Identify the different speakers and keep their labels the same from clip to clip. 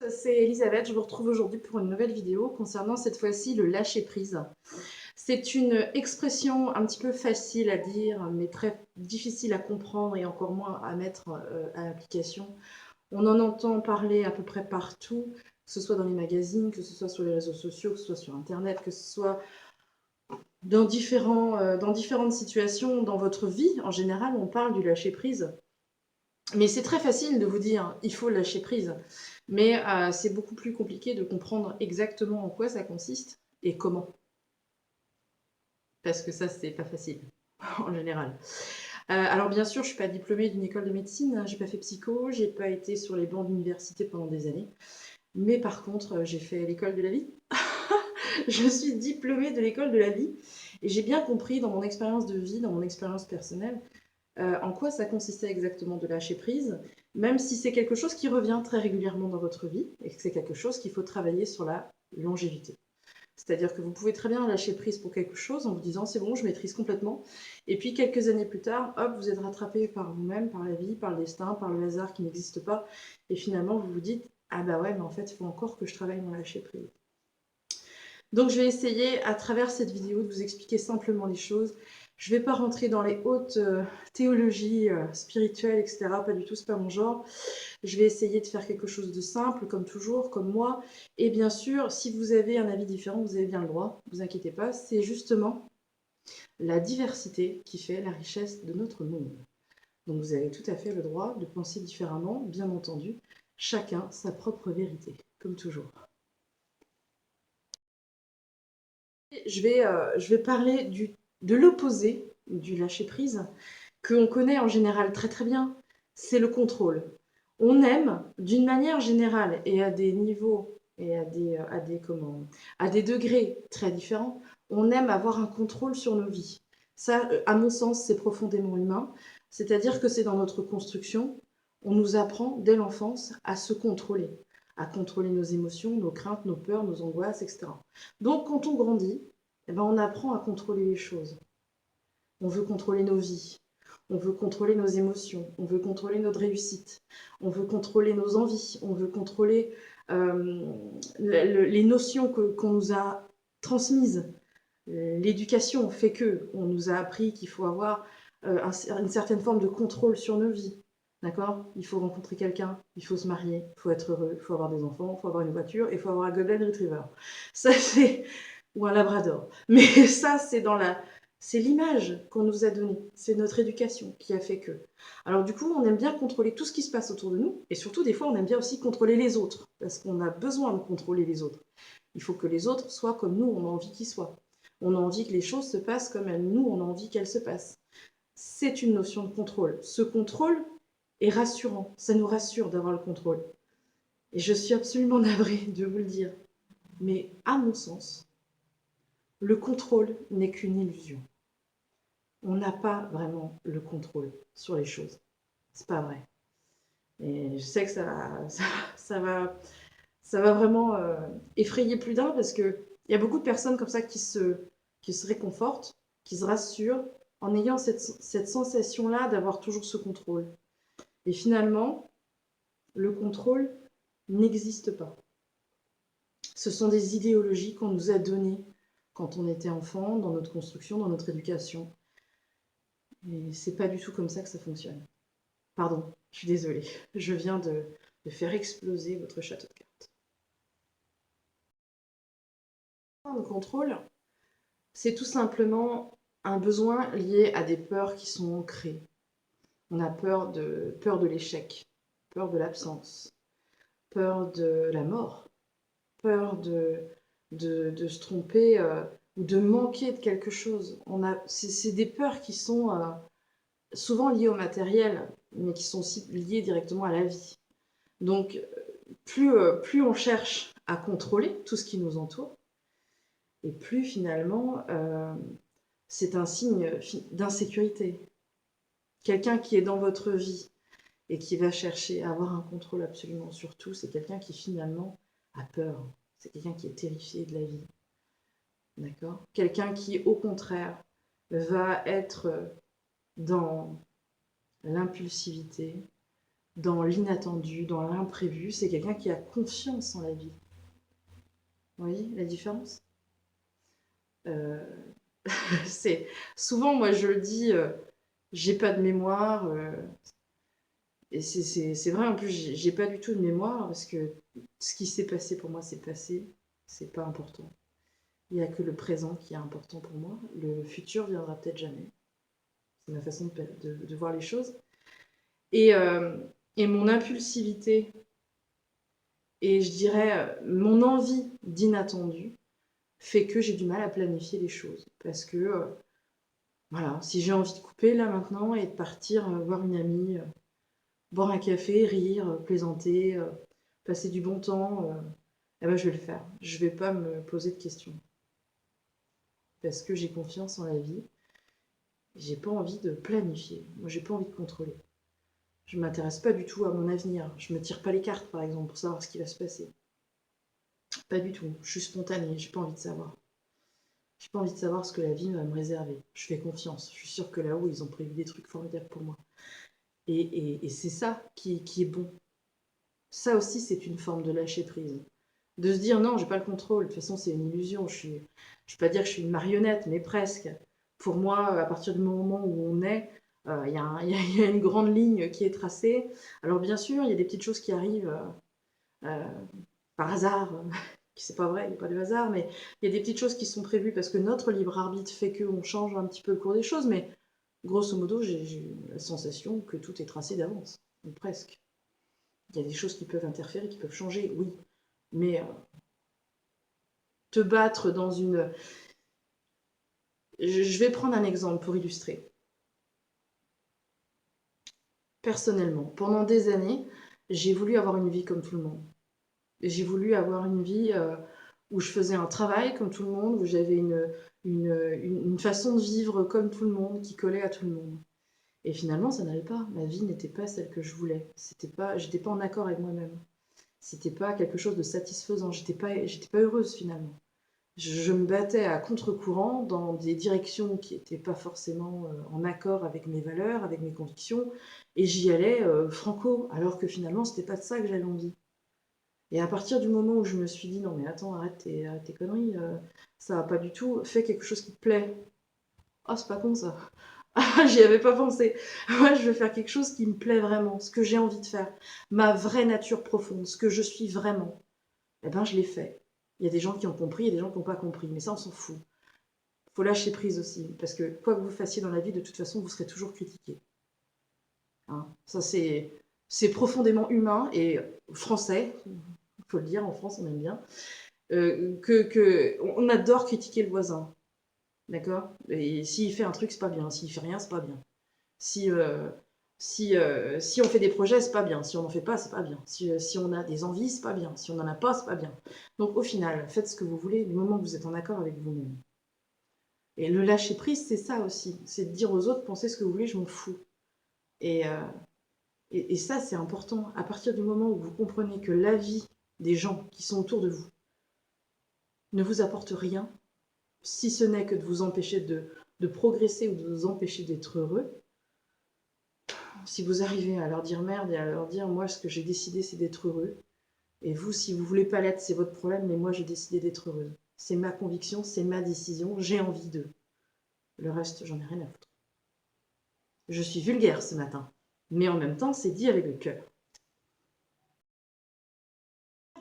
Speaker 1: C'est Elisabeth, je vous retrouve aujourd'hui pour une nouvelle vidéo concernant cette fois-ci le lâcher-prise. C'est une expression un petit peu facile à dire, mais très difficile à comprendre et encore moins à mettre à l'application. On en entend parler à peu près partout, que ce soit dans les magazines, que ce soit sur les réseaux sociaux, que ce soit sur Internet, que ce soit dans différentes situations dans votre vie. En général, on parle du lâcher-prise. Mais c'est très facile de vous dire, il faut lâcher prise. Mais c'est beaucoup plus compliqué de comprendre exactement en quoi ça consiste et comment. Parce que ça, c'est pas facile, en général. Alors bien sûr, je suis pas diplômée d'une école de médecine, hein, j'ai pas fait psycho, j'ai pas été sur les bancs d'université pendant des années. Mais par contre, j'ai fait l'école de la vie. Je suis diplômée de l'école de la vie. Et j'ai bien compris dans mon expérience de vie, dans mon expérience personnelle, en quoi ça consistait exactement de lâcher prise, même si c'est quelque chose qui revient très régulièrement dans votre vie et que c'est quelque chose qu'il faut travailler sur la longévité. C'est-à-dire que vous pouvez très bien lâcher prise pour quelque chose en vous disant c'est bon, je maîtrise complètement. Et puis quelques années plus tard, hop, vous êtes rattrapé par vous-même, par la vie, par le destin, par le hasard qui n'existe pas. Et finalement, vous vous dites ah bah ouais, mais en fait, il faut encore que je travaille mon lâcher prise. Donc je vais essayer à travers cette vidéo de vous expliquer simplement les choses. Je ne vais pas rentrer dans les hautes théologies spirituelles, etc. Pas du tout, c'est pas mon genre. Je vais essayer de faire quelque chose de simple, comme toujours, comme moi. Et bien sûr, si vous avez un avis différent, vous avez bien le droit. Ne vous inquiétez pas, c'est justement la diversité qui fait la richesse de notre monde. Donc vous avez tout à fait le droit de penser différemment, bien entendu. Chacun sa propre vérité, comme toujours. Je vais parler de l'opposé du lâcher-prise, qu'on connaît en général très très bien, c'est le contrôle. On aime, d'une manière générale et à des niveaux et à des degrés très différents, on aime avoir un contrôle sur nos vies. Ça, à mon sens, c'est profondément humain. C'est-à-dire que c'est dans notre construction, on nous apprend dès l'enfance à contrôler nos émotions, nos craintes, nos peurs, nos angoisses, etc. Donc, quand on grandit, eh ben, on apprend à contrôler les choses. On veut contrôler nos vies, on veut contrôler nos émotions, on veut contrôler notre réussite, on veut contrôler nos envies, on veut contrôler les notions qu'on nous a transmises. L'éducation fait que on nous a appris qu'il faut avoir une certaine forme de contrôle sur nos vies. D'accord? Il faut rencontrer quelqu'un, il faut se marier, il faut être heureux, il faut avoir des enfants, il faut avoir une voiture, et il faut avoir un Golden Retriever. Ça, c'est ou un labrador. Mais ça, c'est l'image qu'on nous a donnée. C'est notre éducation qui a fait que. Alors du coup, on aime bien contrôler tout ce qui se passe autour de nous. Et surtout, des fois, on aime bien aussi contrôler les autres. Parce qu'on a besoin de contrôler les autres. Il faut que les autres soient comme nous, on a envie qu'ils soient. On a envie que les choses se passent comme nous, on a envie qu'elles se passent. C'est une notion de contrôle. Ce contrôle est rassurant. Ça nous rassure d'avoir le contrôle. Et je suis absolument navrée de vous le dire. Mais à mon sens, le contrôle n'est qu'une illusion. On n'a pas vraiment le contrôle sur les choses. C'est pas vrai. Et je sais que ça va vraiment effrayer plus d'un parce qu'il y a beaucoup de personnes comme ça qui se réconfortent, qui se rassurent en ayant cette sensation-là d'avoir toujours ce contrôle. Et finalement, le contrôle n'existe pas. Ce sont des idéologies qu'on nous a données quand on était enfant, dans notre construction, dans notre éducation. Et c'est pas du tout comme ça que ça fonctionne. Pardon, je suis désolée. Je viens de faire exploser votre château de cartes. Le contrôle, c'est tout simplement un besoin lié à des peurs qui sont ancrées. On a peur de l'échec, peur de l'absence, peur de la mort, peur de se tromper ou de manquer de quelque chose. C'est des peurs qui sont souvent liées au matériel, mais qui sont aussi liées directement à la vie. Donc, plus on cherche à contrôler tout ce qui nous entoure, et plus finalement, c'est un signe d'insécurité. Quelqu'un qui est dans votre vie et qui va chercher à avoir un contrôle absolument sur tout, c'est quelqu'un qui finalement a peur. C'est quelqu'un qui est terrifié de la vie. D'accord? Quelqu'un qui, au contraire, va être dans l'impulsivité, dans l'inattendu, dans l'imprévu. C'est quelqu'un qui a confiance en la vie. Vous voyez la différence? C'est souvent, moi, je le dis, j'ai pas de mémoire. Et c'est vrai, en plus, j'ai pas du tout de mémoire parce que ce qui s'est passé pour moi, c'est passé. C'est pas important. Il n'y a que le présent qui est important pour moi. Le futur viendra peut-être jamais. C'est ma façon de voir les choses. Et, euh, et mon impulsivité et je dirais mon envie d'inattendu fait que j'ai du mal à planifier les choses. Parce que, voilà, si j'ai envie de couper là maintenant et de partir voir une amie, boire un café, rire, plaisanter, passer du bon temps, eh ben, je vais le faire. Je vais pas me poser de questions. Parce que j'ai confiance en la vie. J'ai pas envie de planifier. Moi, j'ai pas envie de contrôler. Je m'intéresse pas du tout à mon avenir. Je me tire pas les cartes, par exemple, pour savoir ce qui va se passer. Pas du tout. Je suis spontanée. J'ai pas envie de savoir. J'ai pas envie de savoir ce que la vie va me réserver. Je fais confiance. Je suis sûre que là-haut, ils ont prévu des trucs formidables pour moi. Et c'est ça qui est bon. Ça aussi, c'est une forme de lâcher prise. De se dire non, j'ai pas le contrôle. De toute façon, c'est une illusion. Je vais pas dire que je suis une marionnette, mais presque. Pour moi, à partir du moment où on est, il y a une grande ligne qui est tracée. Alors bien sûr, il y a des petites choses qui arrivent euh, par hasard. C'est pas vrai, il n'y a pas de hasard, mais il y a des petites choses qui sont prévues parce que notre libre arbitre fait qu'on change un petit peu le cours des choses. Mais grosso modo, j'ai la sensation que tout est tracé d'avance, ou presque. Il y a des choses qui peuvent interférer, qui peuvent changer, oui. Mais te battre dans une... Je vais prendre un exemple pour illustrer. Personnellement, pendant des années, j'ai voulu avoir une vie comme tout le monde. J'ai voulu avoir une vie où je faisais un travail comme tout le monde, où j'avais une façon de vivre comme tout le monde, qui collait à tout le monde. Et finalement, ça n'allait pas. Ma vie n'était pas celle que je voulais. J'étais pas en accord avec moi-même. C'était pas quelque chose de satisfaisant. J'étais pas heureuse finalement. Je me battais à contre-courant dans des directions qui n'étaient pas forcément en accord avec mes valeurs, avec mes convictions, et j'y allais franco, alors que finalement, c'était pas de ça que j'avais envie. Et à partir du moment où je me suis dit, non mais attends, arrête tes conneries, ça va pas du tout, fais quelque chose qui te plaît. Oh, c'est pas con ça. Ah, j'y avais pas pensé. Moi, je veux faire quelque chose qui me plaît vraiment, ce que j'ai envie de faire, ma vraie nature profonde, ce que je suis vraiment. Eh ben, je l'ai fait. Il y a des gens qui ont compris et des gens qui n'ont pas compris, mais ça, on s'en fout. Il faut lâcher prise aussi, parce que quoi que vous fassiez dans la vie, de toute façon, vous serez toujours critiqué. Hein, ça, c'est profondément humain et français, il faut le dire, en France, on aime bien, on adore critiquer le voisin, d'accord? Et s'il fait un truc, c'est pas bien. S'il fait rien, c'est pas bien. Si, si on fait des projets, c'est pas bien. Si on n'en fait pas, c'est pas bien. Si on a des envies, c'est pas bien. Si on n'en a pas, c'est pas bien. Donc au final, faites ce que vous voulez du moment que vous êtes en accord avec vous-même. Et le lâcher prise, c'est ça aussi. C'est de dire aux autres, pensez ce que vous voulez, je m'en fous. Et, euh, et ça, c'est important. À partir du moment où vous comprenez que la vie des gens qui sont autour de vous ne vous apporte rien, si ce n'est que de vous empêcher de progresser ou de vous empêcher d'être heureux, si vous arrivez à leur dire merde et à leur dire moi ce que j'ai décidé c'est d'être heureux, et vous si vous voulez pas l'être c'est votre problème, mais moi j'ai décidé d'être heureuse. C'est ma conviction, c'est ma décision, j'ai envie d'eux. Le reste j'en ai rien à foutre. Je suis vulgaire ce matin, mais en même temps c'est dit avec le cœur.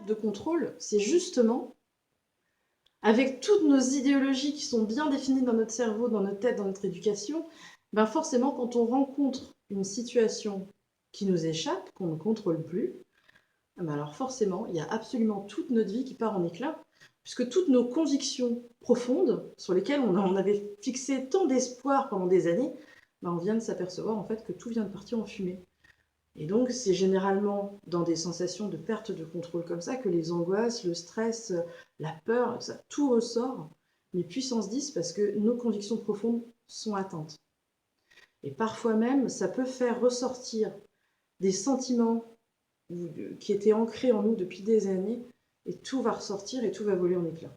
Speaker 1: De contrôle, c'est justement avec toutes nos idéologies qui sont bien définies dans notre cerveau, dans notre tête, dans notre éducation, ben forcément quand on rencontre une situation qui nous échappe, qu'on ne contrôle plus, ben alors forcément, il y a absolument toute notre vie qui part en éclats, puisque toutes nos convictions profondes, sur lesquelles on avait fixé tant d'espoir pendant des années, ben on vient de s'apercevoir en fait que tout vient de partir en fumée. Et donc, c'est généralement dans des sensations de perte de contrôle comme ça que les angoisses, le stress, la peur, ça, tout ressort, mais puissance 10 parce que nos convictions profondes sont atteintes. Et parfois même, ça peut faire ressortir des sentiments qui étaient ancrés en nous depuis des années, et tout va ressortir et tout va voler en éclats.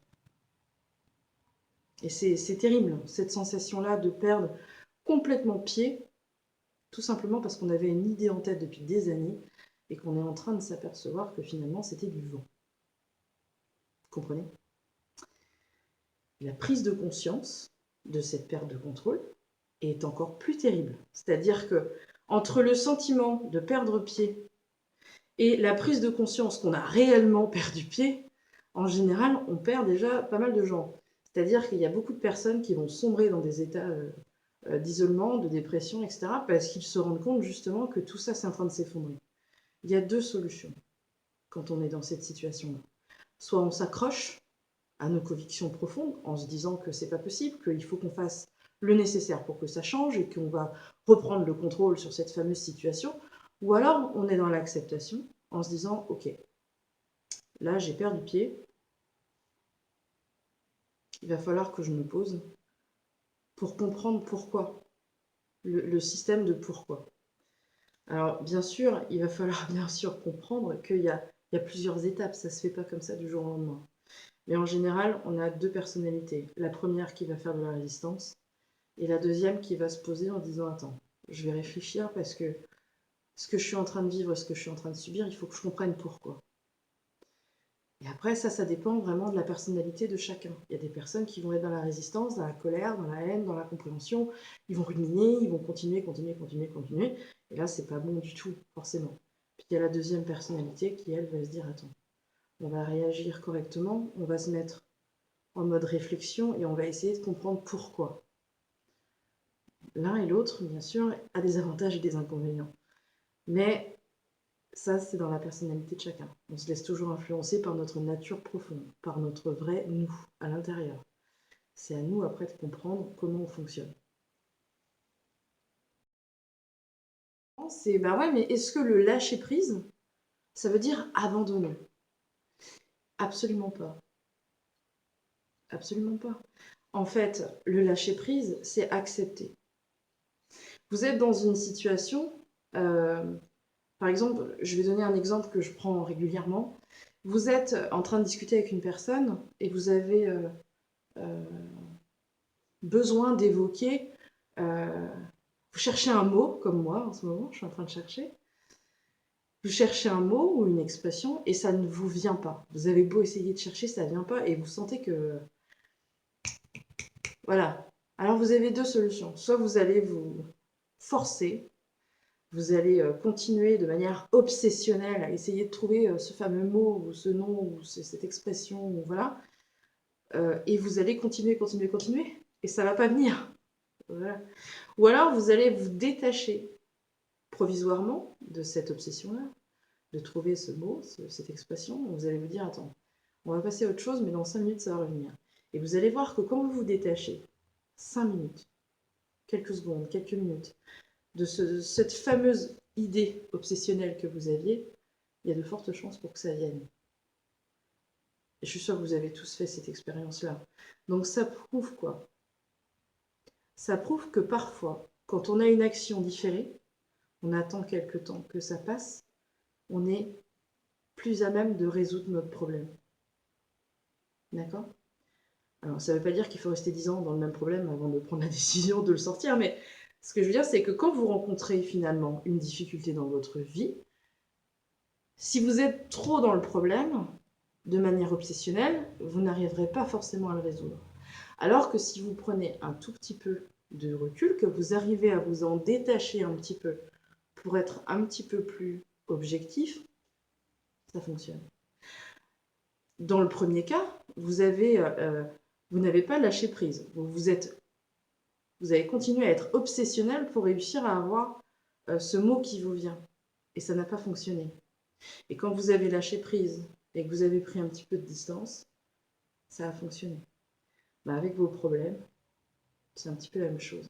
Speaker 1: Et c'est terrible, cette sensation-là de perdre complètement pied, tout simplement parce qu'on avait une idée en tête depuis des années, et qu'on est en train de s'apercevoir que finalement c'était du vent. Vous comprenez? La prise de conscience de cette perte de contrôle est encore plus terrible. C'est-à-dire que entre le sentiment de perdre pied et la prise de conscience qu'on a réellement perdu pied, en général, on perd déjà pas mal de gens. C'est-à-dire qu'il y a beaucoup de personnes qui vont sombrer dans des états d'isolement, de dépression, etc., parce qu'ils se rendent compte justement que tout ça, c'est en train de s'effondrer. Il y a deux solutions quand on est dans cette situation-là. Soit on s'accroche à nos convictions profondes en se disant que c'est pas possible, qu'il faut qu'on fasse le nécessaire pour que ça change et qu'on va reprendre le contrôle sur cette fameuse situation, ou alors on est dans l'acceptation en se disant ok, là j'ai perdu pied, il va falloir que je me pose pour comprendre pourquoi, le système de pourquoi. Alors bien sûr, il va falloir bien sûr comprendre qu'il y a plusieurs étapes, ça se fait pas comme ça du jour au lendemain. Mais en général, on a deux personnalités. La première qui va faire de la résistance et la deuxième qui va se poser en disant attends, je vais réfléchir parce que ce que je suis en train de vivre, ce que je suis en train de subir, il faut que je comprenne pourquoi. Et après, ça dépend vraiment de la personnalité de chacun. Il y a des personnes qui vont être dans la résistance, dans la colère, dans la haine, dans la compréhension. Ils vont ruminer, ils vont continuer. Et là, c'est pas bon du tout, forcément. Puis il y a la deuxième personnalité qui, elle, va se dire attends, on va réagir correctement, on va se mettre en mode réflexion et on va essayer de comprendre pourquoi. L'un et l'autre, bien sûr, a des avantages et des inconvénients. Mais ça, c'est dans la personnalité de chacun. On se laisse toujours influencer par notre nature profonde, par notre vrai nous, à l'intérieur. C'est à nous après de comprendre comment on fonctionne. C'est, bah ouais, mais est-ce que le lâcher prise, ça veut dire abandonner? Absolument pas. Absolument pas. En fait, le lâcher prise, c'est accepter. Vous êtes dans une situation, par exemple, je vais donner un exemple que je prends régulièrement. Vous êtes en train de discuter avec une personne et vous avez besoin d'évoquer, vous cherchez un mot, comme moi en ce moment, je suis en train de chercher. Vous cherchez un mot ou une expression et ça ne vous vient pas. Vous avez beau essayer de chercher, ça ne vient pas et vous sentez que... Voilà. Alors vous avez deux solutions. Soit vous allez vous forcer, vous allez continuer de manière obsessionnelle à essayer de trouver ce fameux mot ou ce nom ou cette expression, ou voilà, et vous allez continuer, et ça ne va pas venir. Voilà. Ou alors vous allez vous détacher provisoirement de cette obsession-là, de trouver ce mot, cette expression, vous allez vous dire attends, on va passer à autre chose, mais dans 5 minutes ça va revenir. Et vous allez voir que quand vous vous détachez, 5 minutes, quelques secondes, quelques minutes, de cette fameuse idée obsessionnelle que vous aviez, il y a de fortes chances pour que ça vienne. Et je suis sûre que vous avez tous fait cette expérience-là. Donc ça prouve quoi? Ça prouve que parfois, quand on a une action différée, on attend quelque temps que ça passe, on est plus à même de résoudre notre problème. D'accord? Alors ça ne veut pas dire qu'il faut rester 10 ans dans le même problème avant de prendre la décision de le sortir, mais ce que je veux dire, c'est que quand vous rencontrez finalement une difficulté dans votre vie, si vous êtes trop dans le problème, de manière obsessionnelle, vous n'arriverez pas forcément à le résoudre. Alors que si vous prenez un tout petit peu de recul, que vous arrivez à vous en détacher un petit peu pour être un petit peu plus objectif, ça fonctionne. Dans le premier cas, vous n'avez pas lâché prise. Vous avez continué à être obsessionnel pour réussir à avoir ce mot qui vous vient. Et ça n'a pas fonctionné. Et quand vous avez lâché prise et que vous avez pris un petit peu de distance, ça a fonctionné. Bah, avec vos problèmes, c'est un petit peu la même chose.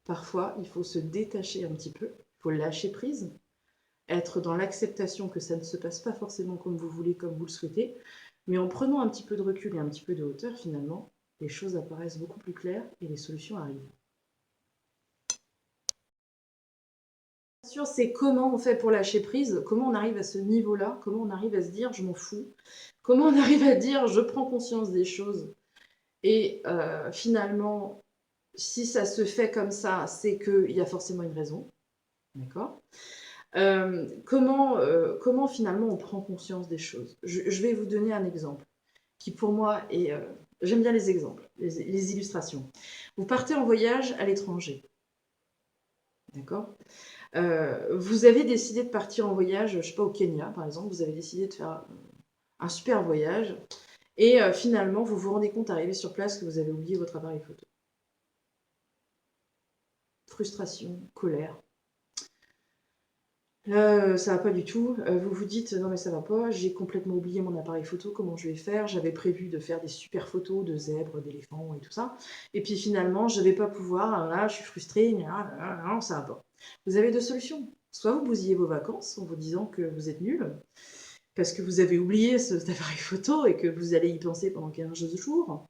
Speaker 1: Parfois, il faut se détacher un petit peu, il faut lâcher prise, être dans l'acceptation que ça ne se passe pas forcément comme vous voulez, comme vous le souhaitez, mais en prenant un petit peu de recul et un petit peu de hauteur, finalement, les choses apparaissent beaucoup plus claires et les solutions arrivent. Bien sûr, c'est comment on fait pour lâcher prise, comment on arrive à ce niveau-là, comment on arrive à se dire je m'en fous, comment on arrive à dire je prends conscience des choses. Et finalement, si ça se fait comme ça, c'est qu'il y a forcément une raison. D'accord? Comment finalement on prend conscience des choses? Je vais vous donner un exemple qui pour moi est... j'aime bien les exemples, les illustrations. Vous partez en voyage à l'étranger, d'accord? Vous avez décidé de partir en voyage, je ne sais pas, au Kenya par exemple, vous avez décidé de faire un super voyage, et finalement vous vous rendez compte, arrivé sur place, que vous avez oublié votre appareil photo. Frustration, colère. Là, ça va pas du tout. Vous vous dites: «Non mais ça va pas, j'ai complètement oublié mon appareil photo, comment je vais faire? J'avais prévu de faire des super photos de zèbres, d'éléphants et tout ça, et puis finalement je vais pas pouvoir, là je suis frustrée, non, ça va pas». Vous avez 2 solutions. Soit vous bousillez vos vacances en vous disant que vous êtes nul, parce que vous avez oublié cet appareil photo et que vous allez y penser pendant 15 jours.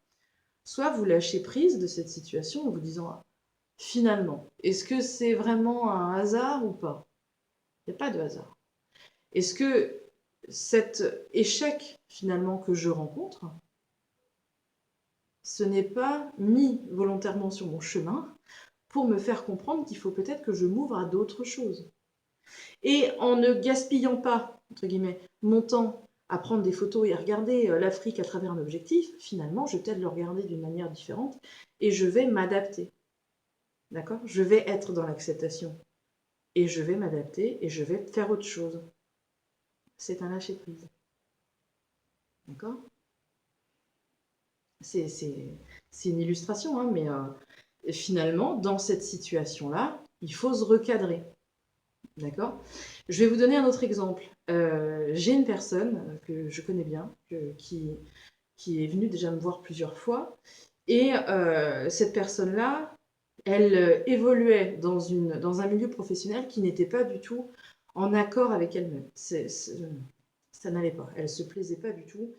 Speaker 1: Soit vous lâchez prise de cette situation en vous disant: «Finalement, est-ce que c'est vraiment un hasard ou pas?» Il n'y a pas de hasard. Est-ce que cet échec finalement que je rencontre, ce n'est pas mis volontairement sur mon chemin pour me faire comprendre qu'il faut peut-être que je m'ouvre à d'autres choses? Et en ne gaspillant pas, entre guillemets, mon temps à prendre des photos et à regarder l'Afrique à travers un objectif, finalement, je vais peut-être le regarder d'une manière différente et je vais m'adapter. D'accord? Je vais être dans l'acceptation et je vais m'adapter et je vais faire autre chose. C'est un lâcher prise. D'accord? C'est une illustration, hein, mais finalement, dans cette situation-là, il faut se recadrer. D'accord? Je vais vous donner un autre exemple. J'ai une personne que je connais bien, qui est venue déjà me voir plusieurs fois, et cette personne-là, elle évoluait dans un milieu professionnel qui n'était pas du tout en accord avec elle-même. Ça n'allait pas, elle ne se plaisait pas du tout.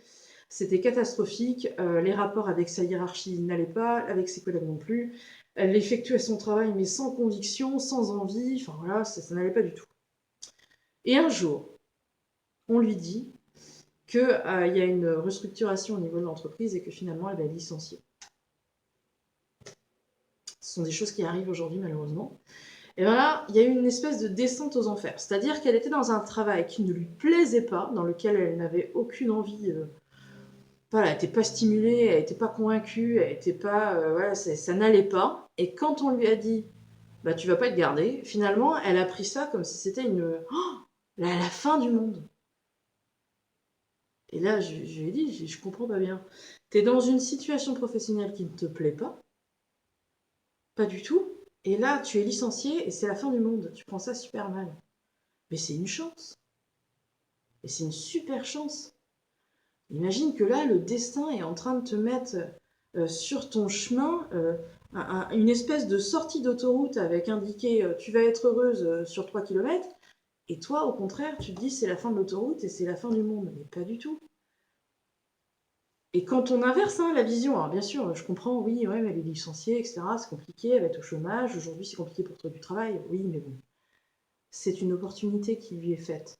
Speaker 1: C'était catastrophique, les rapports avec sa hiérarchie n'allaient pas, avec ses collègues non plus. Elle effectuait son travail mais sans conviction, sans envie, enfin voilà, ça n'allait pas du tout. Et un jour, on lui dit qu'il y a une restructuration au niveau de l'entreprise et que finalement elle va être licenciée. Ce sont des choses qui arrivent aujourd'hui malheureusement. Et bien là, il y a eu une espèce de descente aux enfers. C'est-à-dire qu'elle était dans un travail qui ne lui plaisait pas, dans lequel elle n'avait aucune envie. Voilà, elle n'était pas stimulée, elle n'était pas convaincue, elle n'était pas. Voilà, ça n'allait pas. Et quand on lui a dit, bah tu vas pas être gardée, finalement, elle a pris ça comme si c'était la fin du monde. Et là, je lui ai dit, je comprends pas bien. Tu es dans une situation professionnelle qui ne te plaît pas du tout, et là, tu es licenciée et c'est la fin du monde. Tu prends ça super mal. Mais c'est une chance. Et c'est une super chance. Imagine que là, le destin est en train de te mettre sur ton chemin une espèce de sortie d'autoroute avec indiqué tu vas être heureuse sur 3 kilomètres. Et toi, au contraire, tu te dis c'est la fin de l'autoroute et c'est la fin du monde. Mais pas du tout. Et quand on inverse hein, la vision, alors bien sûr, je comprends, oui, ouais, mais elle est licenciée, etc., c'est compliqué, elle va être au chômage, aujourd'hui c'est compliqué pour trouver du travail, oui, mais bon, c'est une opportunité qui lui est faite.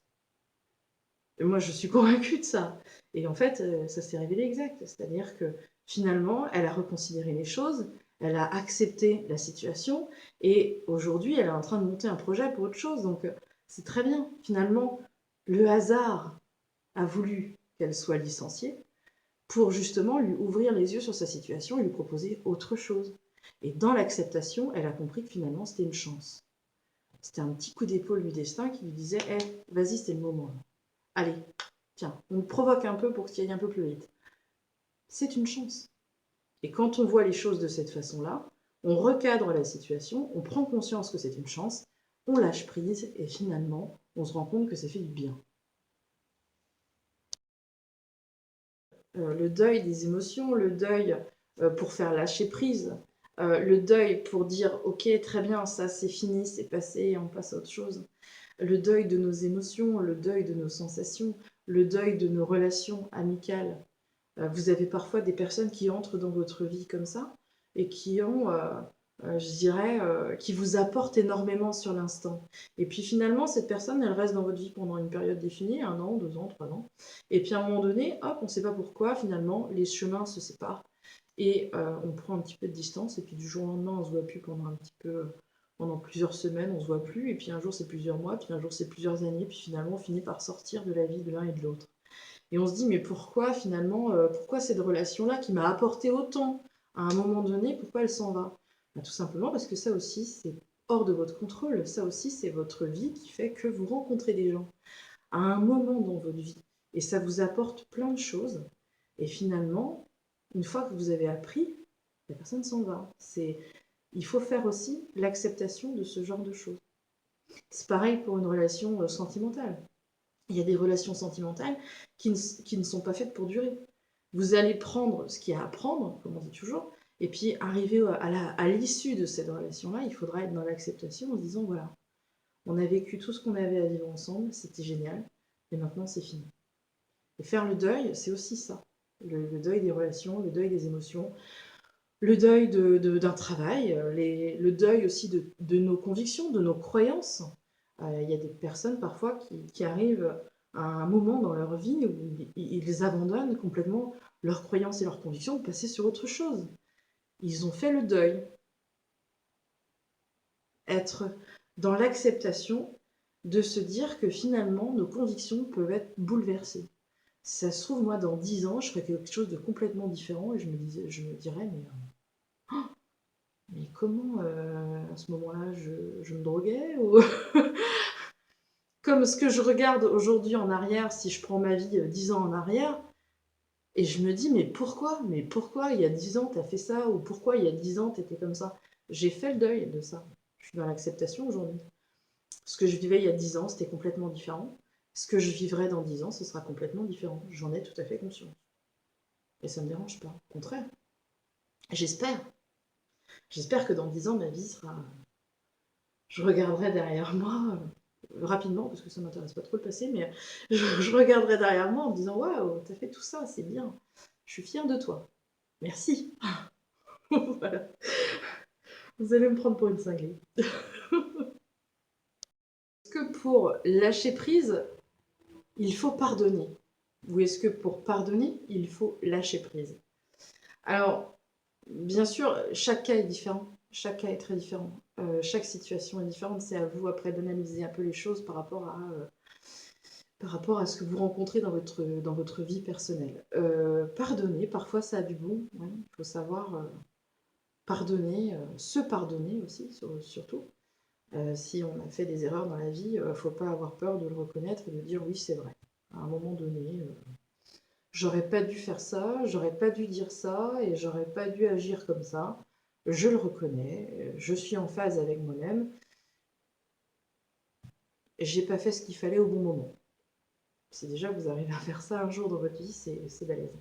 Speaker 1: Et moi, je suis convaincue de ça. Et en fait, ça s'est révélé exact. C'est-à-dire que finalement, elle a reconsidéré les choses, elle a accepté la situation, et aujourd'hui, elle est en train de monter un projet pour autre chose. Donc, c'est très bien. Finalement, le hasard a voulu qu'elle soit licenciée pour justement lui ouvrir les yeux sur sa situation et lui proposer autre chose. Et dans l'acceptation, elle a compris que finalement, c'était une chance. C'était un petit coup d'épaule du destin qui lui disait hey, vas-y, c'est le moment. Allez, tiens, on provoque un peu pour qu'il aille un peu plus vite. C'est une chance. Et quand on voit les choses de cette façon-là, on recadre la situation, on prend conscience que c'est une chance, on lâche prise et finalement, on se rend compte que ça fait du bien. Le deuil des émotions, le deuil pour faire lâcher prise, le deuil pour dire ok, très bien, ça c'est fini, c'est passé, on passe à autre chose. Le deuil de nos émotions, le deuil de nos sensations, le deuil de nos relations amicales. Vous avez parfois des personnes qui entrent dans votre vie comme ça et qui ont, je dirais, qui vous apportent énormément sur l'instant. Et puis finalement, cette personne, elle reste dans votre vie pendant une période définie, 1 an, 2 ans, 3 ans. Et puis à un moment donné, hop, on ne sait pas pourquoi, finalement, les chemins se séparent et on prend un petit peu de distance. Et puis du jour au lendemain, on se voit plus pendant un petit peu pendant plusieurs semaines, on ne se voit plus, et puis un jour c'est plusieurs mois, puis un jour c'est plusieurs années, puis finalement on finit par sortir de la vie de l'un et de l'autre. Et on se dit, mais pourquoi finalement, pourquoi cette relation-là qui m'a apporté autant à un moment donné, pourquoi elle s'en va? Bah, tout simplement parce que ça aussi, c'est hors de votre contrôle. Ça aussi, c'est votre vie qui fait que vous rencontrez des gens à un moment dans votre vie. Et ça vous apporte plein de choses. Et finalement, une fois que vous avez appris, la personne s'en va. Il faut faire aussi l'acceptation de ce genre de choses. C'est pareil pour une relation sentimentale. Il y a des relations sentimentales qui ne sont pas faites pour durer. Vous allez prendre ce qu'il y a à prendre, comme on dit toujours, et puis arriver à l'issue de cette relation-là, il faudra être dans l'acceptation en se disant, voilà, on a vécu tout ce qu'on avait à vivre ensemble, c'était génial, et maintenant c'est fini. Et faire le deuil, c'est aussi ça. Le deuil des relations, le deuil des émotions, le deuil d'un travail, le deuil aussi de nos convictions, de nos croyances. Il y a des personnes parfois qui arrivent à un moment dans leur vie où ils abandonnent complètement leurs croyances et leurs convictions pour passer sur autre chose. Ils ont fait le deuil. Être dans l'acceptation de se dire que finalement nos convictions peuvent être bouleversées. Si ça se trouve, moi, dans 10 ans, je ferai quelque chose de complètement différent et je me dirais, mais comment, à ce moment-là, je me droguais ou... Comme ce que je regarde aujourd'hui en arrière, si je prends ma vie 10 ans en arrière, et je me dis, mais pourquoi? Mais pourquoi il y a 10 ans, t'as fait ça? Ou pourquoi il y a 10 ans, t'étais comme ça? J'ai fait le deuil de ça. Je suis dans l'acceptation aujourd'hui. Ce que je vivais il y a 10 ans, c'était complètement différent. Ce que je vivrai dans 10 ans, ce sera complètement différent. J'en ai tout à fait conscience. Et ça ne me dérange pas. Au contraire. J'espère. J'espère que dans 10 ans, ma vie sera... Je regarderai derrière moi, rapidement, parce que ça m'intéresse pas trop le passé, mais je regarderai derrière moi en me disant, waouh, t'as fait tout ça, c'est bien. Je suis fière de toi. Merci. Voilà. Vous allez me prendre pour une cinglée. Est-ce que pour lâcher prise, il faut pardonner? Ou est-ce que pour pardonner, il faut lâcher prise? Alors, bien sûr, chaque cas est différent. Chaque cas est très différent. Chaque situation est différente. C'est à vous après d'analyser un peu les choses par rapport à ce que vous rencontrez dans votre vie personnelle. Pardonner, parfois ça a du bon. Ouais. Il faut savoir pardonner, se pardonner aussi, surtout. Si on a fait des erreurs dans la vie, il ne faut pas avoir peur de le reconnaître et de dire oui, c'est vrai. À un moment donné, j'aurais pas dû faire ça, j'aurais pas dû dire ça et j'aurais pas dû agir comme ça. Je le reconnais, je suis en phase avec moi-même. J'ai pas fait ce qu'il fallait au bon moment. Si déjà vous arrivez à faire ça un jour dans votre vie, c'est balèze.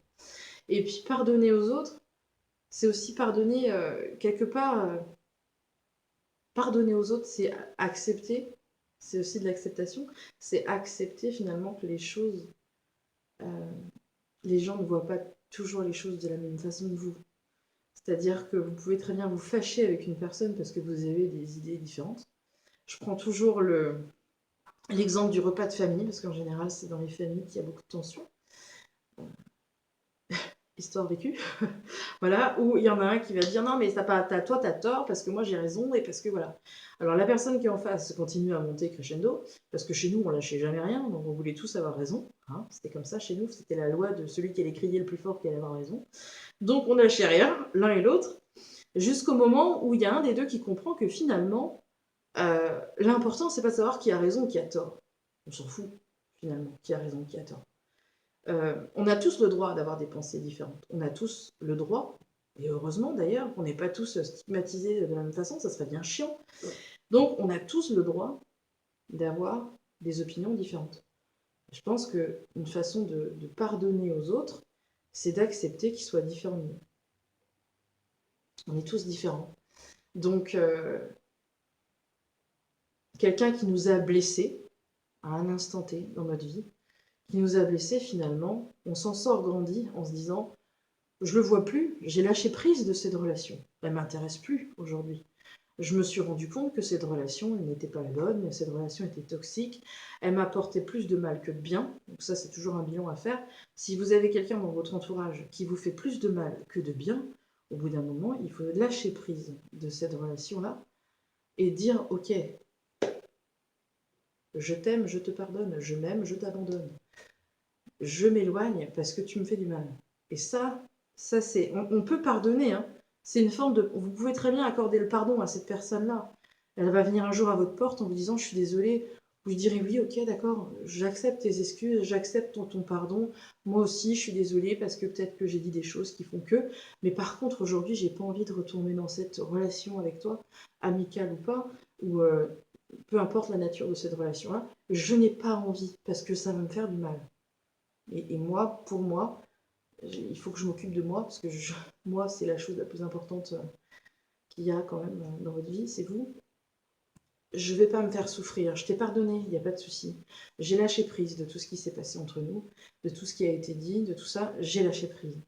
Speaker 1: Et puis pardonner aux autres, c'est aussi pardonner quelque part. Pardonner aux autres, c'est accepter. C'est aussi de l'acceptation. C'est accepter finalement que les gens ne voient pas toujours les choses de la même façon que vous. C'est-à-dire que vous pouvez très bien vous fâcher avec une personne parce que vous avez des idées différentes. Je prends toujours l'exemple du repas de famille, parce qu'en général, c'est dans les familles qu'il y a beaucoup de tensions. Histoire vécue. Voilà, où il y en a un qui va dire non, mais toi, t'as tort parce que moi j'ai raison et parce que voilà. Alors la personne qui est en face continue à monter crescendo, parce que chez nous, on lâchait jamais rien, donc on voulait tous avoir raison. Hein. C'était comme ça chez nous, c'était la loi de celui qui allait crier le plus fort qui allait avoir raison. Donc on lâchait rien, l'un et l'autre, jusqu'au moment où il y a un des deux qui comprend que finalement, l'important, c'est pas de savoir qui a raison ou qui a tort. On s'en fout, finalement, qui a raison ou qui a tort. On a tous le droit d'avoir des pensées différentes. On a tous le droit, et heureusement d'ailleurs, qu'on n'est pas tous stigmatisés de la même façon, ça serait bien chiant. Donc on a tous le droit d'avoir des opinions différentes. Je pense qu'une façon de pardonner aux autres, c'est d'accepter qu'ils soient différents de nous. On est tous différents. Donc, quelqu'un qui nous a blessés à un instant T dans notre vie, qui nous a blessés finalement, on s'en sort grandi en se disant je le vois plus, j'ai lâché prise de cette relation, elle m'intéresse plus aujourd'hui. Je me suis rendu compte que cette relation n'était pas la bonne, cette relation était toxique, elle m'apportait plus de mal que de bien, donc ça c'est toujours un bilan à faire. Si vous avez quelqu'un dans votre entourage qui vous fait plus de mal que de bien, au bout d'un moment, il faut lâcher prise de cette relation-là et dire « Ok, je t'aime, je te pardonne, je m'aime, je t'abandonne. Je m'éloigne parce que tu me fais du mal. » Et ça c'est... On peut pardonner, hein. C'est une forme de... Vous pouvez très bien accorder le pardon à cette personne-là. Elle va venir un jour à votre porte en vous disant « Je suis désolée ». Vous lui direz « Oui, ok, d'accord, j'accepte tes excuses, j'accepte ton pardon. Moi aussi, je suis désolée parce que peut-être que j'ai dit des choses qui font que... Mais par contre, aujourd'hui, j'ai pas envie de retourner dans cette relation avec toi, amicale ou pas, ou peu importe la nature de cette relation-là. Je n'ai pas envie parce que ça va me faire du mal. » Et moi, pour moi, il faut que je m'occupe de moi, parce que moi, c'est la chose la plus importante qu'il y a quand même dans votre vie, c'est vous. Je vais pas me faire souffrir, je t'ai pardonné, il n'y a pas de souci. J'ai lâché prise de tout ce qui s'est passé entre nous, de tout ce qui a été dit, de tout ça, j'ai lâché prise.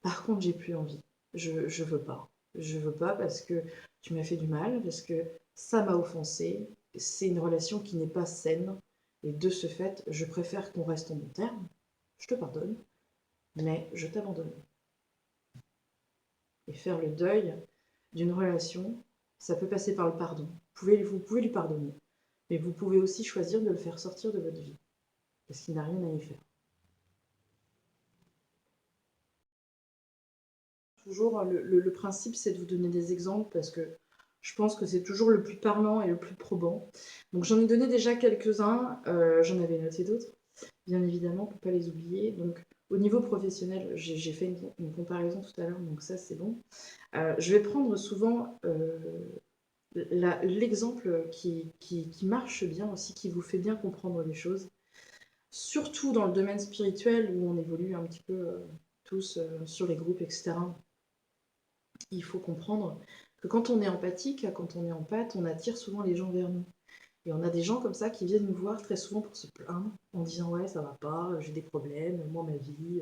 Speaker 1: Par contre, j'ai plus envie. Je veux pas. Je veux pas parce que tu m'as fait du mal, parce que ça m'a offensé. C'est une relation qui n'est pas saine. Et de ce fait, je préfère qu'on reste en bon terme. Je te pardonne, mais je t'abandonne. Et faire le deuil d'une relation, ça peut passer par le pardon. Vous pouvez lui pardonner, mais vous pouvez aussi choisir de le faire sortir de votre vie, parce qu'il n'a rien à y faire. Toujours, le principe, c'est de vous donner des exemples, parce que je pense que c'est toujours le plus parlant et le plus probant. Donc j'en ai donné déjà quelques-uns, j'en avais noté d'autres, bien évidemment, pour ne pas les oublier. Donc au niveau professionnel, j'ai fait une comparaison tout à l'heure, donc ça c'est bon. Je vais prendre souvent l'exemple qui marche bien aussi, qui vous fait bien comprendre les choses, surtout dans le domaine spirituel où on évolue un petit peu tous sur les groupes, etc. Il faut comprendre que quand on est empathique, quand on est empathe, on attire souvent les gens vers nous. Et on a des gens comme ça qui viennent nous voir très souvent pour se plaindre en disant « Ouais, ça va pas, j'ai des problèmes, moi ma vie,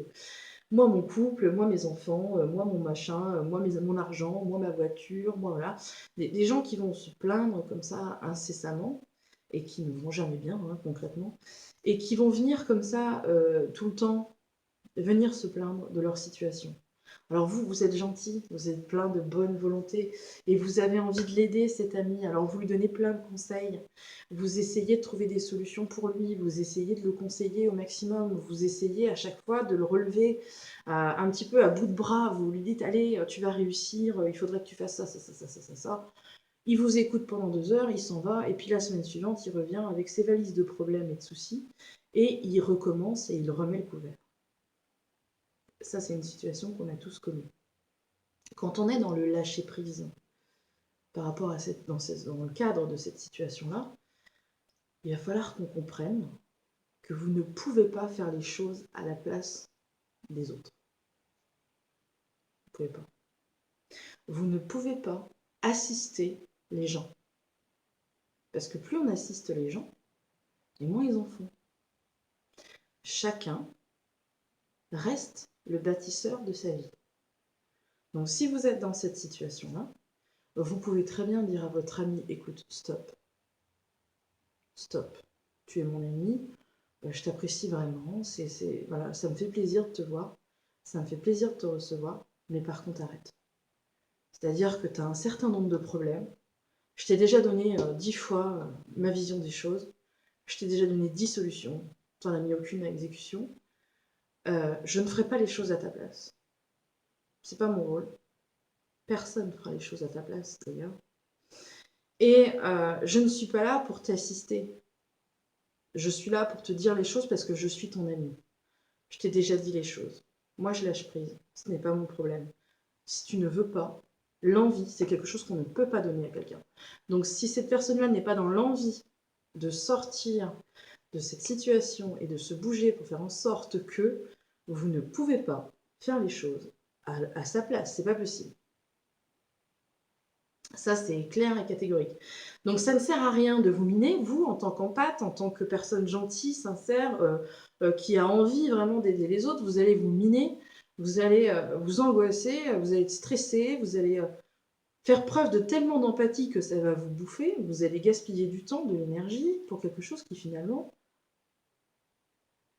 Speaker 1: moi mon couple, moi mes enfants, moi mon machin, moi mon argent, moi ma voiture, moi voilà. » Des gens qui vont se plaindre comme ça incessamment et qui ne vont jamais bien, hein, concrètement, et qui vont venir comme ça tout le temps, venir se plaindre de leur situation. Alors vous, vous êtes gentil, vous êtes plein de bonne volonté et vous avez envie de l'aider, cet ami. Alors vous lui donnez plein de conseils, vous essayez de trouver des solutions pour lui, vous essayez de le conseiller au maximum, vous essayez à chaque fois de le relever un petit peu à bout de bras. Vous lui dites, allez, tu vas réussir, il faudrait que tu fasses ça, ça, ça, ça, ça, ça, ça. Il vous écoute pendant 2 heures, il s'en va, et puis la semaine suivante, il revient avec ses valises de problèmes et de soucis, et il recommence et il remet le couvert. Ça, c'est une situation qu'on a tous connue. Quand on est dans le lâcher-prise, par rapport à dans le cadre de cette situation-là, il va falloir qu'on comprenne que vous ne pouvez pas faire les choses à la place des autres. Vous ne pouvez pas. Vous ne pouvez pas assister les gens. Parce que plus on assiste les gens, et moins ils en font. Chacun reste le bâtisseur de sa vie. Donc si vous êtes dans cette situation-là, vous pouvez très bien dire à votre ami, écoute, stop, stop, tu es mon ami, je t'apprécie vraiment, voilà, ça me fait plaisir de te voir, ça me fait plaisir de te recevoir, mais par contre arrête. C'est-à-dire que tu as un certain nombre de problèmes, je t'ai déjà donné 10 fois ma vision des choses, je t'ai déjà donné 10 solutions, tu n'en as mis aucune à exécution, je ne ferai pas les choses à ta place. C'est pas mon rôle. Personne ne fera les choses à ta place, d'ailleurs. Et je ne suis pas là pour t'assister. Je suis là pour te dire les choses parce que je suis ton ami. Je t'ai déjà dit les choses. Moi, je lâche prise. Ce n'est pas mon problème. Si tu ne veux pas, l'envie, c'est quelque chose qu'on ne peut pas donner à quelqu'un. Donc, si cette personne-là n'est pas dans l'envie de sortir de cette situation et de se bouger pour faire en sorte que vous ne pouvez pas faire les choses à sa place, c'est pas possible. Ça, c'est clair et catégorique. Donc, ça ne sert à rien de vous miner, vous, en tant qu'empathe, en tant que personne gentille, sincère, qui a envie vraiment d'aider les autres, vous allez vous miner, vous allez vous angoisser, vous allez être stressé, vous allez faire preuve de tellement d'empathie que ça va vous bouffer, vous allez gaspiller du temps, de l'énergie pour quelque chose qui finalement,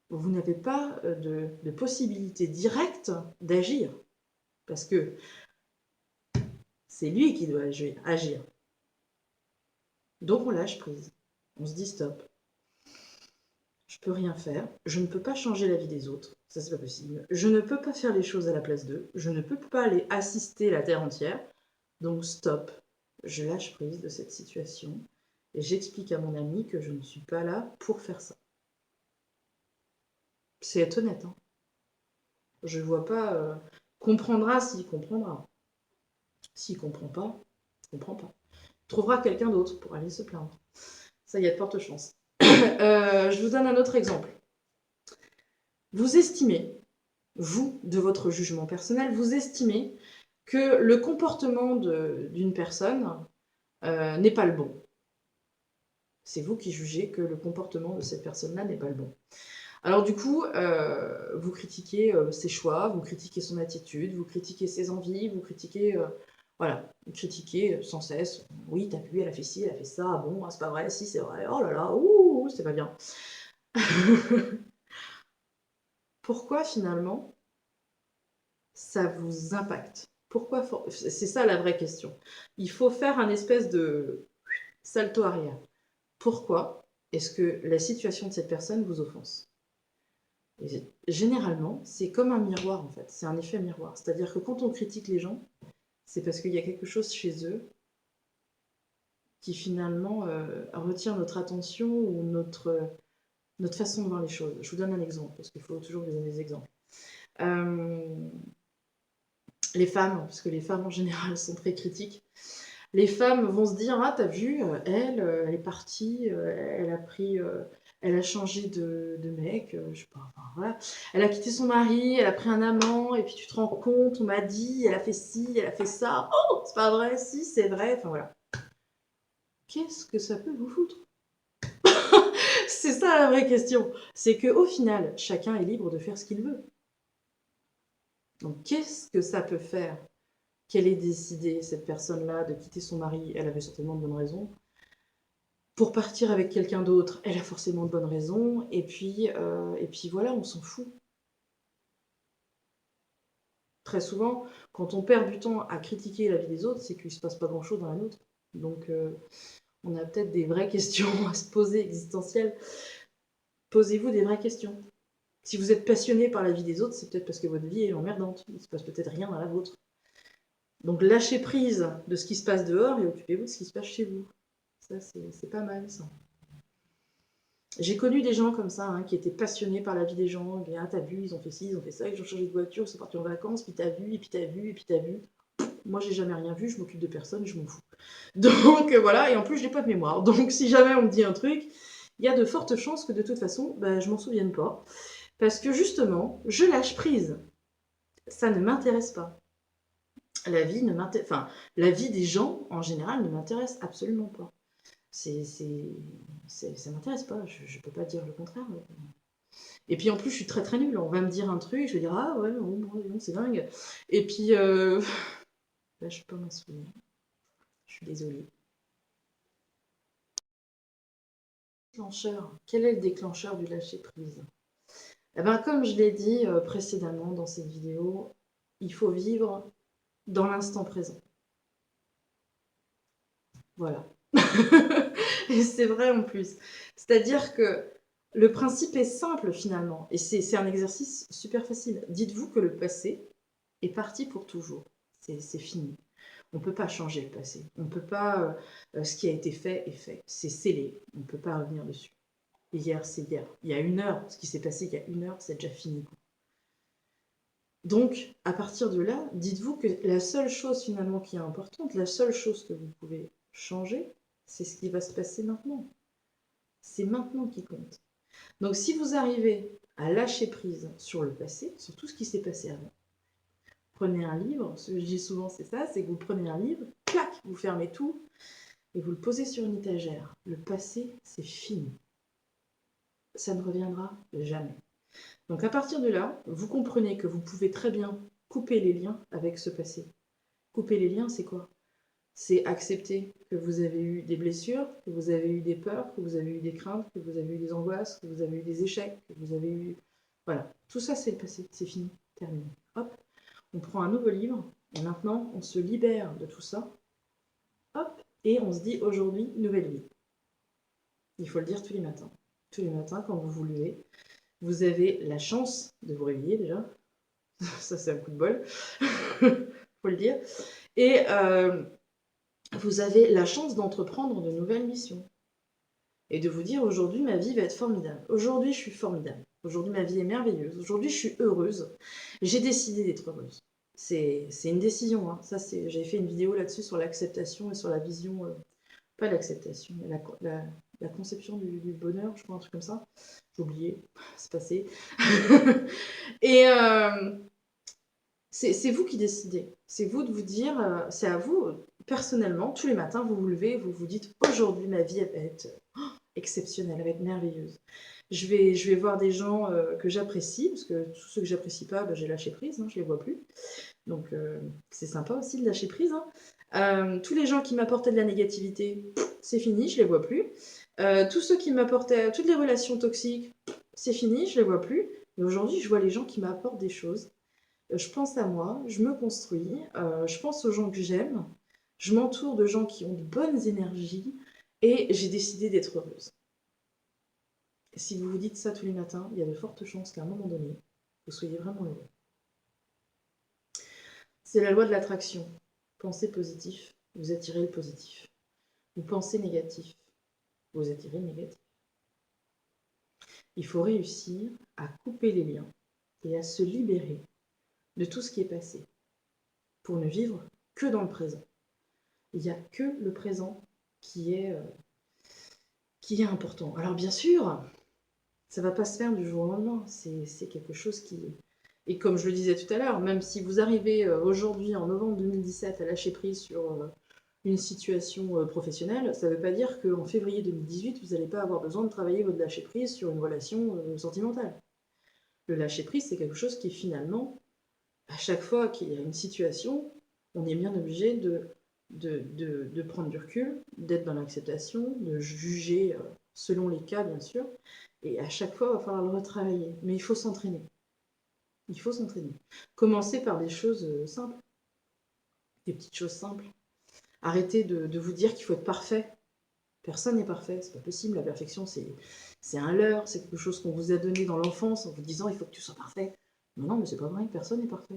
Speaker 1: vous n'avez pas de possibilité directe d'agir. Parce que c'est lui qui doit agir. Donc on lâche prise. On se dit stop. Je peux rien faire. Je ne peux pas changer la vie des autres. Ça, c'est pas possible. Je ne peux pas faire les choses à la place d'eux. Je ne peux pas aller assister la terre entière. Donc stop. Je lâche prise de cette situation. Et j'explique à mon ami que je ne suis pas là pour faire ça. C'est être honnête. Hein. Je vois pas... comprendra s'il comprendra. S'il comprend pas, il comprend pas. Il trouvera quelqu'un d'autre pour aller se plaindre. Ça, il y a de fortes chances. Je vous donne un autre exemple. Vous estimez, vous, de votre jugement personnel, vous estimez que le comportement d'une personne n'est pas le bon. C'est vous qui jugez que le comportement de cette personne-là n'est pas le bon. Alors du coup, vous critiquez ses choix, vous critiquez son attitude, vous critiquez ses envies, vous critiquez... voilà, vous critiquez sans cesse. Oui, t'as vu, elle a fait ci, elle a fait ça. Bon, c'est pas vrai, si, c'est vrai. Oh là là, ouh, c'est pas bien. Pourquoi finalement ça vous impacte? Pourquoi c'est ça la vraie question. Il faut faire un espèce de salto arrière. Pourquoi est-ce que la situation de cette personne vous offense? Et généralement, c'est comme un miroir en fait, c'est un effet miroir. C'est-à-dire que quand on critique les gens, c'est parce qu'il y a quelque chose chez eux qui finalement retient notre attention ou notre façon de voir les choses. Je vous donne un exemple, parce qu'il faut toujours vous donner des exemples. Les femmes, parce que les femmes en général sont très critiques, les femmes vont se dire, ah t'as vu, elle est partie, elle a pris, elle a changé de mec, je sais pas, enfin voilà, elle a quitté son mari, elle a pris un amant, et puis tu te rends compte, on m'a dit, elle a fait ci, elle a fait ça, oh c'est pas vrai, si c'est vrai, enfin voilà. Qu'est-ce que ça peut vous foutre? C'est ça la vraie question, c'est qu'au final, chacun est libre de faire ce qu'il veut. Donc qu'est-ce que ça peut faire qu'elle ait décidé, cette personne-là, de quitter son mari? Elle avait certainement de bonnes raisons. Pour partir avec quelqu'un d'autre, elle a forcément de bonnes raisons. Et puis voilà, on s'en fout. Très souvent, quand on perd du temps à critiquer la vie des autres, c'est qu'il ne se passe pas grand-chose dans la nôtre. Donc on a peut-être des vraies questions à se poser, existentielles. Posez-vous des vraies questions. Si vous êtes passionné par la vie des autres, c'est peut-être parce que votre vie est emmerdante. Il ne se passe peut-être rien dans la vôtre. Donc lâchez prise de ce qui se passe dehors et occupez-vous de ce qui se passe chez vous. Ça, c'est pas mal, ça. J'ai connu des gens comme ça, hein, qui étaient passionnés par la vie des gens. Et, ah, t'as vu, ils ont fait ci, ils ont fait ça, ils ont changé de voiture, ils sont partis en vacances, puis t'as vu, et puis t'as vu, et puis t'as vu. Moi, j'ai jamais rien vu, je m'occupe de personne, je m'en fous. Donc voilà, et en plus, j'ai pas de mémoire. Donc si jamais on me dit un truc, il y a de fortes chances que de toute façon, je m'en souvienne pas. Parce que justement, je lâche prise. Ça ne m'intéresse pas. La vie ne m'intéresse, enfin, la vie des gens, en général, ne m'intéresse absolument pas. Ça m'intéresse pas, je peux pas dire le contraire. Et puis en plus, je suis très très nulle. On va me dire un truc, je vais dire ah ouais, bon, c'est dingue. Et puis là, je peux m'en souvenir. Je suis désolée. Déclencheur. Quel est le déclencheur du lâcher prise? Eh ben, comme je l'ai dit précédemment dans cette vidéo, il faut vivre dans l'instant présent. Voilà. Et c'est vrai en plus. C'est-à-dire que le principe est simple finalement, et c'est un exercice super facile. Dites-vous que le passé est parti pour toujours. C'est fini. On ne peut pas changer le passé. On ne peut pas... ce qui a été fait est fait. C'est scellé. On ne peut pas revenir dessus. Hier, c'est hier. Il y a 1 heure, ce qui s'est passé il y a 1 heure, c'est déjà fini. Donc, à partir de là, dites-vous que la seule chose finalement qui est importante, la seule chose que vous pouvez changer, c'est ce qui va se passer maintenant. C'est maintenant qui compte. Donc si vous arrivez à lâcher prise sur le passé, sur tout ce qui s'est passé avant, prenez un livre, ce que je dis souvent c'est ça, c'est que vous prenez un livre, clac, vous fermez tout, et vous le posez sur une étagère. Le passé, c'est fini. Ça ne reviendra jamais. Donc à partir de là, vous comprenez que vous pouvez très bien couper les liens avec ce passé. Couper les liens, c'est quoi? C'est accepter que vous avez eu des blessures, que vous avez eu des peurs, que vous avez eu des craintes, que vous avez eu des angoisses, que vous avez eu des échecs, que vous avez eu... Voilà, tout ça c'est le passé, c'est fini, terminé. Hop, on prend un nouveau livre, et maintenant on se libère de tout ça. Hop, et on se dit aujourd'hui, nouvelle vie. Il faut le dire tous les matins. Tous les matins, quand vous vous levez, vous avez la chance de vous réveiller déjà. Ça, c'est un coup de bol, faut le dire. Et vous avez la chance d'entreprendre de nouvelles missions. Et de vous dire, aujourd'hui, ma vie va être formidable. Aujourd'hui, je suis formidable. Aujourd'hui, ma vie est merveilleuse. Aujourd'hui, je suis heureuse. J'ai décidé d'être heureuse. C'est une décision. Hein. Ça, j'avais fait une vidéo là-dessus sur l'acceptation et sur la vision, pas l'acceptation, mais la conception du bonheur, je crois, un truc comme ça. J'ai oublié, c'est passé. Et c'est vous qui décidez. C'est vous de vous dire, c'est à vous, personnellement, tous les matins, vous vous levez, vous vous dites, aujourd'hui, ma vie, elle va être exceptionnelle, elle va être merveilleuse. Je vais voir des gens que j'apprécie, parce que tous ceux que j'apprécie pas, j'ai lâché prise, hein, je les vois plus. Donc c'est sympa aussi de lâcher prise. Hein. Tous les gens qui m'apportaient de la négativité, c'est fini, je les vois plus. Tous ceux qui m'apportaient, toutes les relations toxiques, c'est fini, je les vois plus. Et aujourd'hui, je vois les gens qui m'apportent des choses. Je pense à moi, je me construis, je pense aux gens que j'aime, je m'entoure de gens qui ont de bonnes énergies et j'ai décidé d'être heureuse. Si vous vous dites ça tous les matins, il y a de fortes chances qu'à un moment donné, vous soyez vraiment heureux. C'est la loi de l'attraction. Pensez positif, vous attirez le positif. Vous pensez négatif, vous attirez le négatif. Il faut réussir à couper les liens et à se libérer de tout ce qui est passé pour ne vivre que dans le présent. Il n'y a que le présent qui est important. Alors bien sûr, ça ne va pas se faire du jour au lendemain. C'est quelque chose qui... Et comme je le disais tout à l'heure, même si vous arrivez aujourd'hui, en novembre 2017, à lâcher prise sur une situation professionnelle, ça ne veut pas dire qu'en février 2018, vous n'allez pas avoir besoin de travailler votre lâcher prise sur une relation sentimentale. Le lâcher prise, c'est quelque chose qui finalement, à chaque fois qu'il y a une situation, on est bien obligé de prendre du recul, d'être dans l'acceptation, de juger selon les cas, bien sûr. Et à chaque fois, il va falloir le retravailler. Mais il faut s'entraîner. Il faut s'entraîner. Commencer par des choses simples. Des petites choses simples. Arrêtez de vous dire qu'il faut être parfait. Personne n'est parfait, c'est pas possible. La perfection, c'est un leurre, c'est quelque chose qu'on vous a donné dans l'enfance en vous disant il faut que tu sois parfait. Non, mais c'est pas vrai, personne n'est parfait.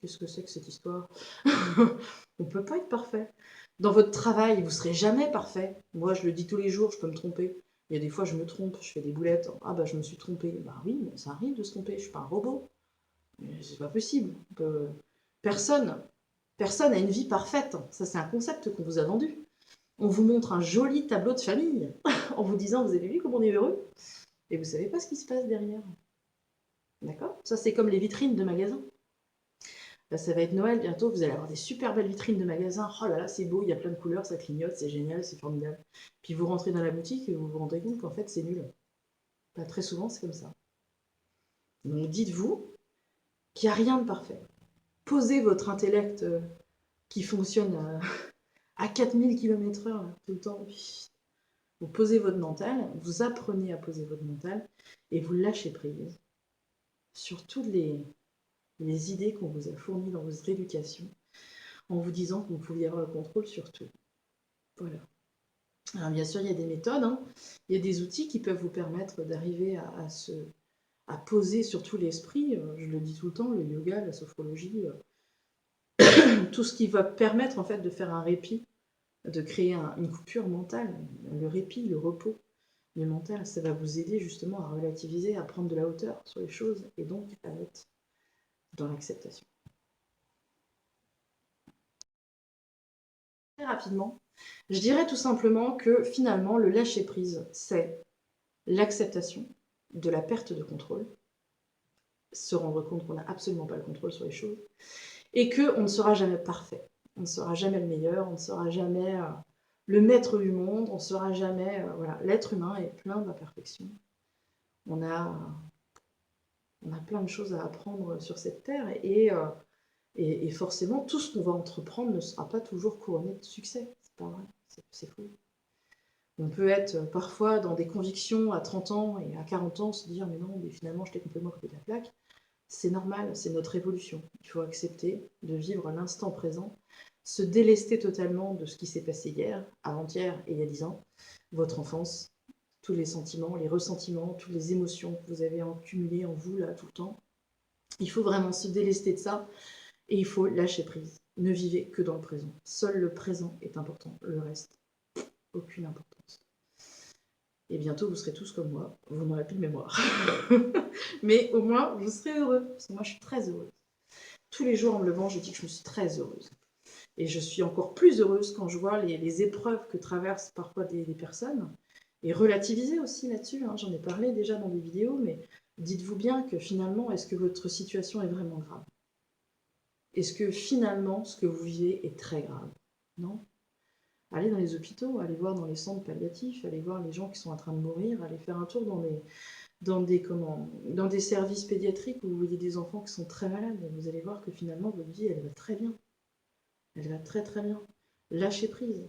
Speaker 1: Qu'est-ce que c'est que cette histoire? On ne peut pas être parfait. Dans votre travail, vous ne serez jamais parfait. Moi, je le dis tous les jours, je peux me tromper. Il y a des fois, je me trompe, je fais des boulettes. Ah bah, je me suis trompée. Bah oui, mais ça arrive de se tromper. Je suis pas un robot. C'est pas possible. Personne n'a une vie parfaite. Ça, c'est un concept qu'on vous a vendu. On vous montre un joli tableau de famille en vous disant, vous avez vu comme on est heureux? Et vous savez pas ce qui se passe derrière. D'accord? Ça, c'est comme les vitrines de magasins. Là, ça va être Noël bientôt, vous allez avoir des super belles vitrines de magasins. Oh là là, c'est beau, il y a plein de couleurs, ça clignote, c'est génial, c'est formidable. Puis vous rentrez dans la boutique et vous vous rendez compte qu'en fait, c'est nul. Pas très souvent, c'est comme ça. Donc dites-vous qu'il n'y a rien de parfait. Posez votre intellect qui fonctionne à 4000 km/h tout le temps. Vous posez votre mental, vous apprenez à poser votre mental et vous lâchez prise sur toutes les idées qu'on vous a fournies dans votre éducation en vous disant que vous pouviez avoir le contrôle sur tout. Voilà. Alors bien sûr, il y a des méthodes, hein. Il y a des outils qui peuvent vous permettre d'arriver à poser surtout l'esprit, je le dis tout le temps, le yoga, la sophrologie, tout ce qui va permettre en fait de faire un répit, de créer une coupure mentale, le répit, le repos. Le mental, ça va vous aider justement à relativiser, à prendre de la hauteur sur les choses et donc à être dans l'acceptation. Très rapidement, je dirais tout simplement que finalement, le lâcher-prise, c'est l'acceptation de la perte de contrôle, se rendre compte qu'on n'a absolument pas le contrôle sur les choses, et qu'on ne sera jamais parfait. On ne sera jamais le meilleur, on ne sera jamais le maître du monde, on ne sera jamais... voilà, l'être humain est plein d'imperfections. On a plein de choses à apprendre sur cette terre, et forcément, tout ce qu'on va entreprendre ne sera pas toujours couronné de succès. C'est pas vrai, c'est faux. On peut être parfois dans des convictions à 30 ans et à 40 ans se dire mais non, mais finalement, j'étais complètement à côté de la plaque. C'est normal, c'est notre évolution. Il faut accepter de vivre l'instant présent se délester totalement de ce qui s'est passé hier, avant-hier et il y a 10 ans, votre enfance, tous les sentiments, les ressentiments, toutes les émotions que vous avez accumulées en vous là tout le temps. Il faut vraiment se délester de ça et il faut lâcher prise. Ne vivez que dans le présent. Seul le présent est important. Le reste, aucune importance. Et bientôt, vous serez tous comme moi. Vous n'aurez plus de mémoire. Mais au moins, vous serez heureux. Parce que moi, je suis très heureuse. Tous les jours, en me levant, je dis que je me suis très heureuse. Et je suis encore plus heureuse quand je vois les épreuves que traversent parfois des personnes. Et relativiser aussi là-dessus. Hein. J'en ai parlé déjà dans des vidéos, mais dites-vous bien que finalement, est-ce que votre situation est vraiment grave? Est-ce que finalement, ce que vous vivez est très grave? Non? Allez dans les hôpitaux, allez voir dans les centres palliatifs, allez voir les gens qui sont en train de mourir, allez faire un tour dans des services pédiatriques où vous voyez des enfants qui sont très malades. Et vous allez voir que finalement, votre vie, elle va très bien. Elle va très très bien. Lâchez prise.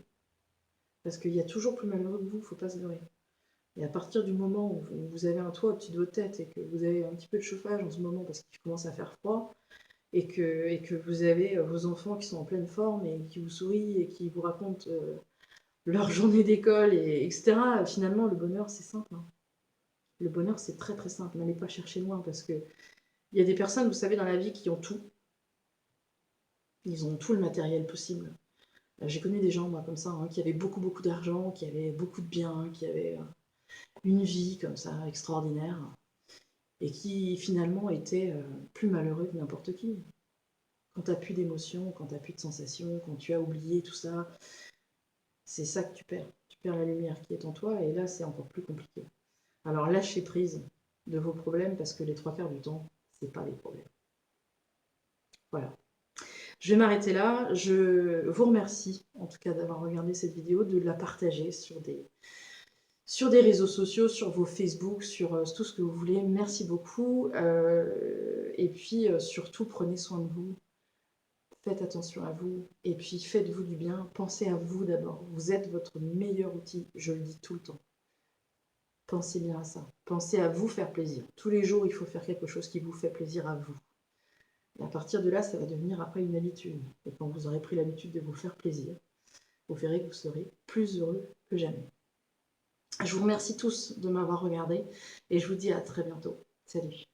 Speaker 1: Parce qu'il y a toujours plus malheureux que vous, il ne faut pas se leurrer. Et à partir du moment où vous avez un toit au-dessus de votre tête et que vous avez un petit peu de chauffage en ce moment parce qu'il commence à faire froid, et que vous avez vos enfants qui sont en pleine forme et qui vous sourient et qui vous racontent leur journée d'école, etc. Finalement, le bonheur, c'est simple. Hein. Le bonheur, c'est très très simple. N'allez pas chercher loin parce que il y a des personnes, vous savez, dans la vie qui ont tout. Ils ont tout le matériel possible. J'ai connu des gens, moi, comme ça, hein, qui avaient beaucoup beaucoup d'argent, qui avaient beaucoup de biens, qui avaient une vie comme ça extraordinaire et qui finalement étaient plus malheureux que n'importe qui. Quand tu n'as plus d'émotions, quand tu n'as plus de sensations, quand tu as oublié tout ça, c'est ça que tu perds. Tu perds la lumière qui est en toi et là, c'est encore plus compliqué. Alors lâchez prise de vos problèmes parce que les 3/4 du temps, c'est pas les problèmes. Voilà. Je vais m'arrêter là. Je vous remercie en tout cas d'avoir regardé cette vidéo, de la partager sur des réseaux sociaux, sur vos Facebook, sur tout ce que vous voulez. Merci beaucoup. Et puis surtout, prenez soin de vous. Faites attention à vous. Et puis faites-vous du bien. Pensez à vous d'abord. Vous êtes votre meilleur outil. Je le dis tout le temps. Pensez bien à ça. Pensez à vous faire plaisir. Tous les jours, il faut faire quelque chose qui vous fait plaisir à vous. Et à partir de là, ça va devenir après une habitude. Et quand vous aurez pris l'habitude de vous faire plaisir, vous verrez que vous serez plus heureux que jamais. Je vous remercie tous de m'avoir regardé et je vous dis à très bientôt. Salut.